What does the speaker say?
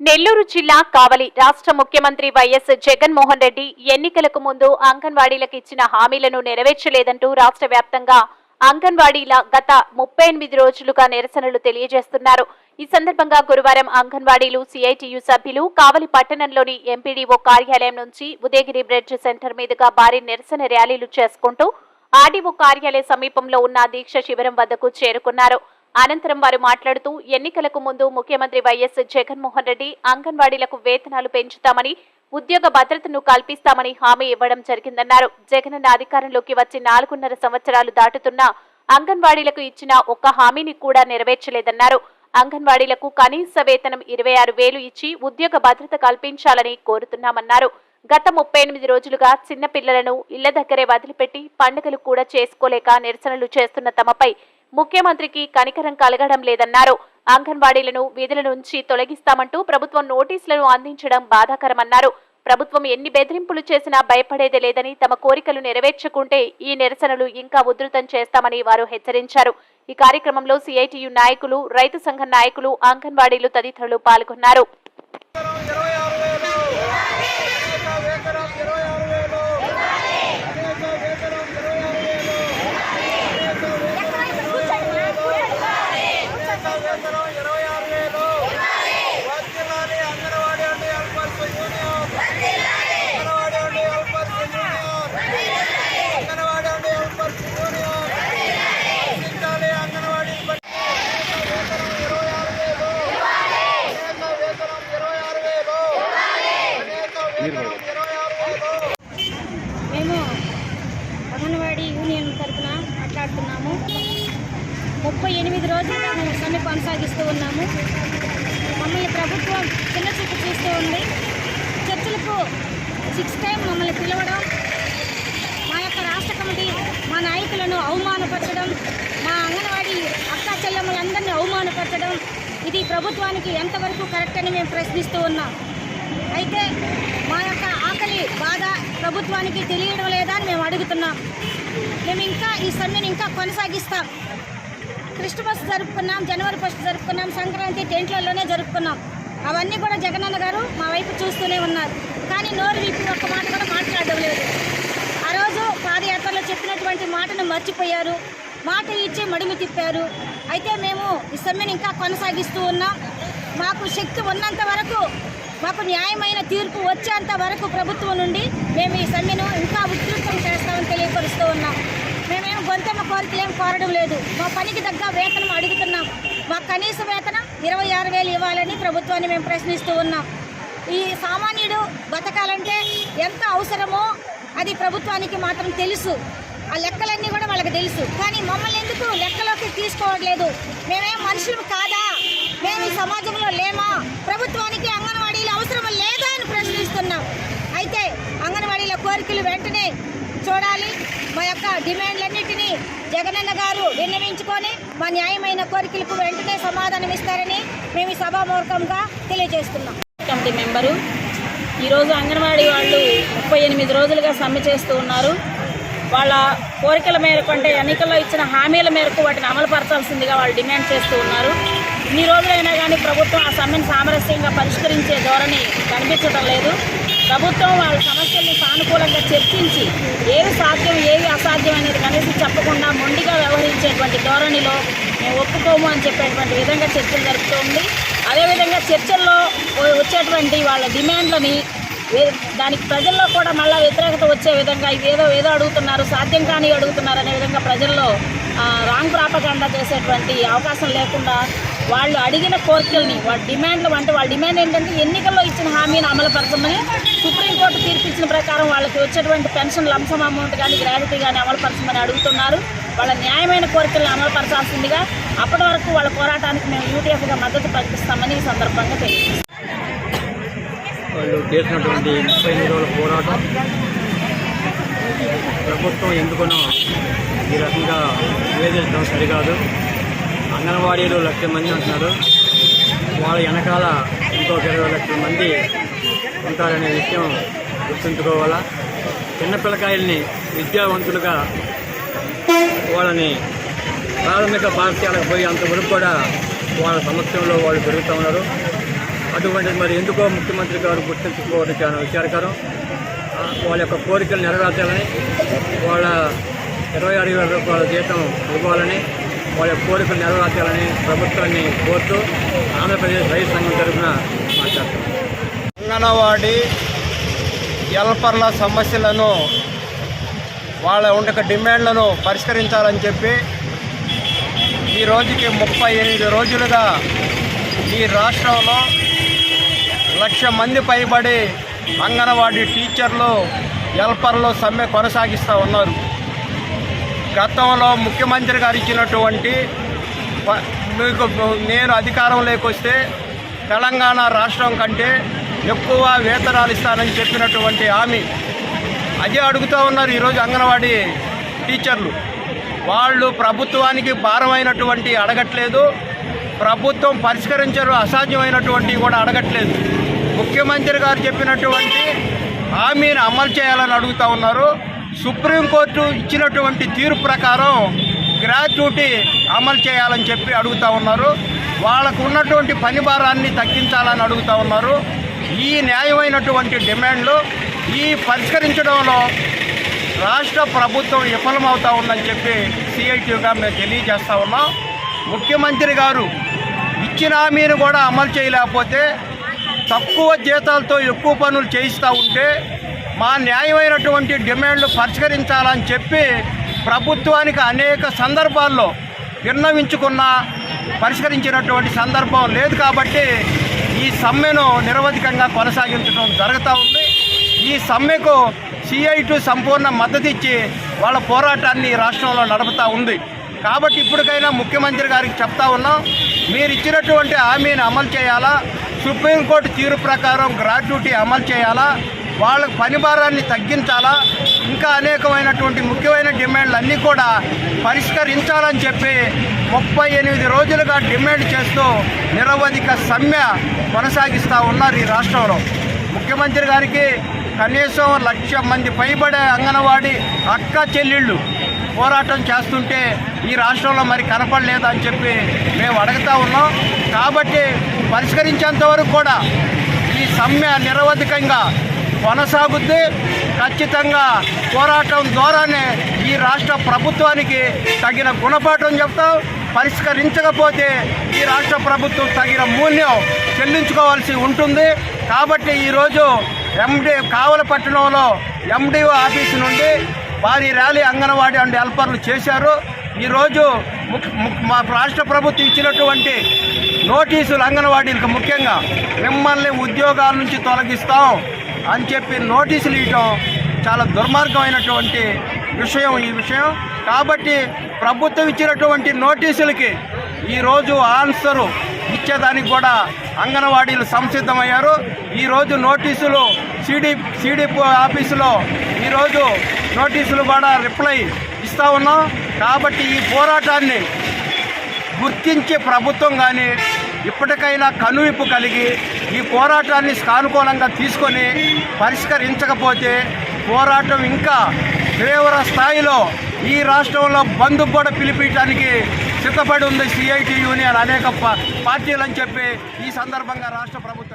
నెల్లూరు జిల్లా కావలి రాష్ట్ర ముఖ్యమంత్రి వైఎస్ జగన్మోహన్ రెడ్డి ఎన్నికలకు ముందు అంగన్వాడీలకు ఇచ్చిన హామీలను నెరవేర్చలేదంటూ రాష్ట్ర వ్యాప్తంగా అంగన్వాడీల గత 38 రోజులుగా నిరసనలు తెలియజేస్తున్నారు. ఈ సందర్భంగా గురువారం అంగన్వాడీలు సిఐటియు సభ్యులు కావలి పట్టణంలోని ఎంపీడీఓ కార్యాలయం నుంచి ఉదయగిరి బ్రిడ్జ్ సెంటర్ మీదుగా భారీ నిరసన ర్యాలీలు చేసుకుంటూ ఆర్డీఓ కార్యాలయ సమీపంలో ఉన్న దీక్ష శిబిరం వద్దకు చేరుకున్నారు. అనంతరం వారు మాట్లాడుతూ ఎన్నికలకు ముందు ముఖ్యమంత్రి వైఎస్ జగన్మోహన్ రెడ్డి అంగన్వాడీలకు వేతనాలు పెంచుతామని, ఉద్యోగ భద్రతను కల్పిస్తామని హామీ ఇవ్వడం జరిగిందన్నారు. జగనన్న అధికారంలోకి వచ్చి 4.5 సంవత్సరాలు దాటుతున్నా అంగన్వాడీలకు ఇచ్చిన ఒక్క హామీని కూడా నెరవేర్చలేదన్నారు. అంగన్వాడీలకు కనీస వేతనం 26,000 ఇచ్చి ఉద్యోగ భద్రత కల్పించాలని కోరుతున్నామన్నారు. గత 38 రోజులుగా చిన్న పిల్లలను ఇళ్ల దగ్గరే వదిలిపెట్టి పండుగలు కూడా చేసుకోలేక నిరసనలు చేస్తున్న తమపై ముఖ్యమంత్రికి కనికరం కలగడం లేదన్నారు. అంగన్వాడీలను విధుల నుంచి తొలగిస్తామంటూ ప్రభుత్వం నోటీసులను అందించడం బాధాకరమన్నారు. ప్రభుత్వం ఎన్ని బెదిరింపులు చేసినా భయపడేదే లేదని, తమ కోరికలు నెరవేర్చకుంటే ఈ నిరసనలు ఇంకా ఉధృతం చేస్తామని వారు హెచ్చరించారు. ఈ కార్యక్రమంలో సిఐటియు నాయకులు, రైతు సంఘం నాయకులు, అంగన్వాడీలు తదితరులు పాల్గొన్నారు. మేము అంగన్వాడీ యూనియన్ తరఫున మాట్లాడుతున్నాము. 38 రోజులుగా మేము సమ్మె కొనసాగిస్తూ ఉన్నాము. మమ్మల్ని ప్రభుత్వం చిన్న చూపు చూస్తూ ఉంది. చర్చలకు 6 టైం మమ్మల్ని పిలవడం, మా యొక్క రాష్ట్ర కమిటీ మా నాయకులను అవమానపరచడం, మా అంగన్వాడీ అక్కా చెల్లెమ్మలందరినీ అవమానపరచడం, ఇది ప్రభుత్వానికి ఎంతవరకు కరెక్ట్ అని మేము ప్రశ్నిస్తూ ఉన్నాం. అయితే మా యొక్క ఆకలి బాధ ప్రభుత్వానికి తెలియడం లేదా అని మేము అడుగుతున్నాం. మేము ఇంకా ఈ సమ్మెను ఇంకా కొనసాగిస్తాం. క్రిస్మస్ జరుపుకున్నాం, జనవరి 1 జరుపుకున్నాం, సంక్రాంతి టెంట్లలోనే జరుపుకున్నాం. అవన్నీ కూడా జగనన్న గారు మా వైపు చూస్తూనే ఉన్నారు. కానీ నోరు విప్పి ఒక్క మాట కూడా మాట్లాడడం లేదు. ఆ రోజు పాదయాత్రలో చెప్పినటువంటి మాటను మర్చిపోయారు, మాట ఇచ్చి మడిమి తిప్పారు. అయితే మేము ఈ సమ్మెను ఇంకా కొనసాగిస్తూ ఉన్నాం. మాకు శక్తి ఉన్నంత వరకు, మాకు న్యాయమైన తీర్పు వచ్చేంత వరకు ప్రభుత్వం నుండి మేము ఈ సమ్మెను ఇంకా ఉధృతం చేస్తామని తెలియపరుస్తూ ఉన్నాం. మేమేం గొంతెమ్మ కోరికలు ఏం కోరడం లేదు. మా పనికి తగ్గ వేతనం అడుగుతున్నాం. మా కనీస వేతనం 26,000 ఇవ్వాలని ప్రభుత్వాన్ని మేము ప్రశ్నిస్తూ ఉన్నాం. ఈ సామాన్యుడు బతకాలంటే ఎంత అవసరమో అది ప్రభుత్వానికి మాత్రం తెలుసు. ఆ లెక్కలన్నీ కూడా వాళ్ళకి తెలుసు. కానీ మమ్మల్ని ఎందుకు లెక్కలోకి తీసుకోవట్లేదు? మేమేం మనుషులు కాదా? మేము ఈ సమాజంలో లేమా? ప్రభుత్వానికి అంగన్వాడీలు అవసరం లేదా అని ప్రశ్నిస్తున్నాం. అయితే అంగన్వాడీల కోరికలు వెంటనే చూడాలి. మా యొక్క డిమాండ్లన్నింటినీ జగనన్న గారు విన్నవించుకొని మా న్యాయమైన కోరికలకు వెంటనే సమాధానం ఇస్తారని మేము ఈ సభామూర్ఖంగా తెలియజేస్తున్నాం. కమిటీ మెంబరు ఈరోజు అంగన్వాడీ వాళ్ళు 38 రోజులుగా సమ్మె చేస్తూ ఉన్నారు. వాళ్ళ కోరికల మేరకు, అంటే ఎన్నికల్లో ఇచ్చిన హామీల మేరకు వాటిని అమలుపరచాల్సిందిగా వాళ్ళు డిమాండ్ చేస్తూ ఉన్నారు. ఇన్ని రోజులైనా కానీ ప్రభుత్వం ఆ సమ్మెను సామరస్యంగా పరిష్కరించే ధోరణి కనిపించడం లేదు. ప్రభుత్వం వాళ్ళ సమస్యల్ని సానుకూలంగా చర్చించి ఏవి సాధ్యం ఏవి అసాధ్యం అనేది కనీసం చెప్పకుండా మొండిగా వ్యవహరించేటువంటి ధోరణిలో మేము ఒప్పుకోము అని చెప్పేటువంటి విధంగా చర్చలు జరుపుతోంది. అదేవిధంగా చర్చల్లో వచ్చేటువంటి వాళ్ళ డిమాండ్లని దానికి ప్రజల్లో కూడా మళ్ళీ వ్యతిరేకత వచ్చే విధంగా ఏదో అడుగుతున్నారు, సాధ్యం కానీ అడుగుతున్నారు అనే విధంగా ప్రజల్లో రాంగ్ ప్రాపగాండా చేసేటువంటి అవకాశం లేకుండా వాళ్ళు అడిగిన కోరికల్ని, వాళ్ళ డిమాండ్లు, అంటే వాళ్ళ డిమాండ్ ఏంటంటే ఎన్నికల్లో ఇచ్చిన హామీని అమలుపరచమని, సుప్రీంకోర్టు తీర్పు ఇచ్చిన ప్రకారం వాళ్ళకి వచ్చేటువంటి పెన్షన్ లంసమ్ అమౌంట్ కానీ గ్రాడ్యుటీ కానీ అమలుపరచమని అడుగుతున్నారు. వాళ్ళ న్యాయమైన కోరికలను అమలుపరచాల్సిందిగా అప్పటి వరకు వాళ్ళ పోరాటానికి మేము యూటీఎఫ్గా మద్దతు ప్రకటిస్తామని ఈ సందర్భంగా తెలియజేస్తాం. వాళ్ళు చేసినటువంటి 38 రోజుల పోరాటం ప్రభుత్వం ఎందుకునో ఈ రకంగా నివేదించడం సరికాదు. అంగన్వాడీలు 1,00,000 మంది అంటున్నారు. వాళ్ళ వెనకాల ఇంకో 20 లక్షల మంది ఉంటారనే విషయం గుర్తుంచుకోవాలా. చిన్నపిల్లకాయల్ని విద్యావంతులుగా వాళ్ళని ప్రాథమిక పాఠశాలకు పోయి అంతవరకు కూడా వాళ్ళ సమక్షంలో వాళ్ళు పెరుగుతూ ఉన్నారు. అటువంటిది మరి ఎందుకో ముఖ్యమంత్రి గారు గుర్తించుకోవడం చాలా విచారకరం. వాళ్ళ యొక్క కోరికలు నెరవేర్చాలని, వాళ్ళ 26,000 రూపాయల జీతం ఇవ్వాలని, వాళ్ళ కోరికలు నెరవేర్చాలని ప్రభుత్వాన్ని కోరుతూ ఆంధ్రప్రదేశ్ రైతు సంఘం తరఫున మాట్లాడుతున్నాం. అంగన్వాడీ హెల్పర్ల సమస్యలను, వాళ్ళ ఉండే డిమాండ్లను పరిష్కరించాలని చెప్పి ఈ రోజుకి 38 రోజులుగా ఈ రాష్ట్రంలో 1,00,000 మంది పైబడి అంగన్వాడీ టీచర్లు, హెల్పర్లు సమ్మె కొనసాగిస్తూ ఉన్నారు. గతంలో ముఖ్యమంత్రి గారు ఇచ్చినటువంటి మీకు నేను అధికారంలోకి వస్తే తెలంగాణ రాష్ట్రం కంటే ఎక్కువ వేతనాలు ఇస్తానని చెప్పినటువంటి హామీ అదే అడుగుతూ ఉన్నారు ఈరోజు అంగన్వాడీ టీచర్లు. వాళ్ళు ప్రభుత్వానికి భారమైనటువంటి అడగట్లేదు, ప్రభుత్వం పరిష్కరించరు అసాధ్యమైనటువంటివి కూడా అడగట్లేదు. ముఖ్యమంత్రి గారు చెప్పినటువంటి హామీని అమలు చేయాలని అడుగుతూ ఉన్నారు. సుప్రీంకోర్టు ఇచ్చినటువంటి తీర్పు ప్రకారం గ్రాట్యుటీ అమలు చేయాలని చెప్పి అడుగుతూ ఉన్నారు. వాళ్ళకు ఉన్నటువంటి పని భారాన్ని తగ్గించాలని అడుగుతూ ఉన్నారు. ఈ న్యాయమైనటువంటి డిమాండ్లు ఈ పరిష్కరించడంలో రాష్ట్ర ప్రభుత్వం విఫలమవుతూ ఉందని చెప్పి సిఐటిగా మేము తెలియజేస్తూ ఉన్నాం. ముఖ్యమంత్రి గారు ఇచ్చిన హామీని కూడా అమలు చేయలేకపోతే, తక్కువ జీతాలతో ఎక్కువ పనులు చేయిస్తూ ఉంటే, మా న్యాయమైనటువంటి డిమాండ్లు పరిష్కరించాలని చెప్పి ప్రభుత్వానికి అనేక సందర్భాల్లో విన్నవించుకున్నా పరిష్కరించినటువంటి సందర్భం లేదు. కాబట్టి ఈ సమ్మెను నిరవధికంగా కొనసాగించడం జరుగుతూ ఉంది. ఈ సమ్మెకు సిఐటి సంపూర్ణ మద్దతు ఇచ్చి వాళ్ళ పోరాటాన్ని రాష్ట్రంలో నడుపుతూ ఉంది. కాబట్టి ఇప్పటికైనా ముఖ్యమంత్రి గారికి చెప్తా ఉన్నాం, మీరు ఇచ్చినటువంటి హామీని అమలు చేయాలా, సుప్రీంకోర్టు తీర్పు ప్రకారం గ్రాట్యుటీ అమలు చేయాలా, వాళ్ళకు పని భారాన్ని తగ్గించాలా, ఇంకా అనేకమైనటువంటి ముఖ్యమైన డిమాండ్లు అన్నీ కూడా పరిష్కరించాలని చెప్పి 38 రోజులుగా డిమాండ్ చేస్తూ నిరవధిక సమ్మె కొనసాగిస్తూ ఉన్నారు ఈ రాష్ట్రంలో. ముఖ్యమంత్రి గారికి కనీసం 1,00,000 మంది పైబడే అంగన్వాడీ అక్క చెల్లెళ్ళు పోరాటం చేస్తుంటే ఈ రాష్ట్రంలో మరి కనపడలేదని చెప్పి మేము అడుగుతూ ఉన్నాం. కాబట్టి పరిష్కరించేంత వరకు కూడా ఈ సమ్మె నిరవధికంగా కొనసాగుద్ది. ఖచ్చితంగా పోరాటం ద్వారానే ఈ రాష్ట్ర ప్రభుత్వానికి తగిన గుణపాఠం చెప్తాం. పరిష్కరించకపోతే ఈ రాష్ట్ర ప్రభుత్వం తగిన మూల్యం చెల్లించుకోవాల్సి ఉంటుంది. కాబట్టి ఈరోజు కావలపట్టణంలో ఎండిఓ ఆఫీసు నుండి భారీ ర్యాలీ అంగన్వాడీ అండ్ హెల్పర్లు చేశారు. ఈరోజు మా రాష్ట్ర ప్రభుత్వం ఇచ్చినటువంటి నోటీసులు అంగన్వాడీలకు ముఖ్యంగా మిమ్మల్ని ఉద్యోగాల నుంచి తొలగిస్తాం అని చెప్పి నోటీసులు ఇవ్వడం చాలా దుర్మార్గమైనటువంటి విషయం ఈ విషయం. కాబట్టి ప్రభుత్వం ఇచ్చినటువంటి నోటీసులకి ఈరోజు ఆన్సరు ఇచ్చేదానికి కూడా అంగన్వాడీలు సంసిద్ధమయ్యారు. ఈరోజు నోటీసులు సిడిపి ఆఫీసులో ఈరోజు నోటీసులు కూడా రిప్లై ఇస్తూ ఉన్నాం. కాబట్టి ఈ పోరాటాన్ని గుర్తించే ప్రభుత్వం కానీ ఇప్పటికైనా కనువిప్పు కలిగి ఈ పోరాటాన్ని సానుకూలంగా తీసుకొని పరిష్కరించకపోతే పోరాటం ఇంకా తీవ్ర స్థాయిలో ఈ రాష్ట్రంలో బంద్ కూడా పిలిపించడానికి సిద్ధపడి ఉంది సిఐటి యూనియన్ అనేక పార్టీలు అని చెప్పి ఈ సందర్భంగా రాష్ట్ర ప్రభుత్వం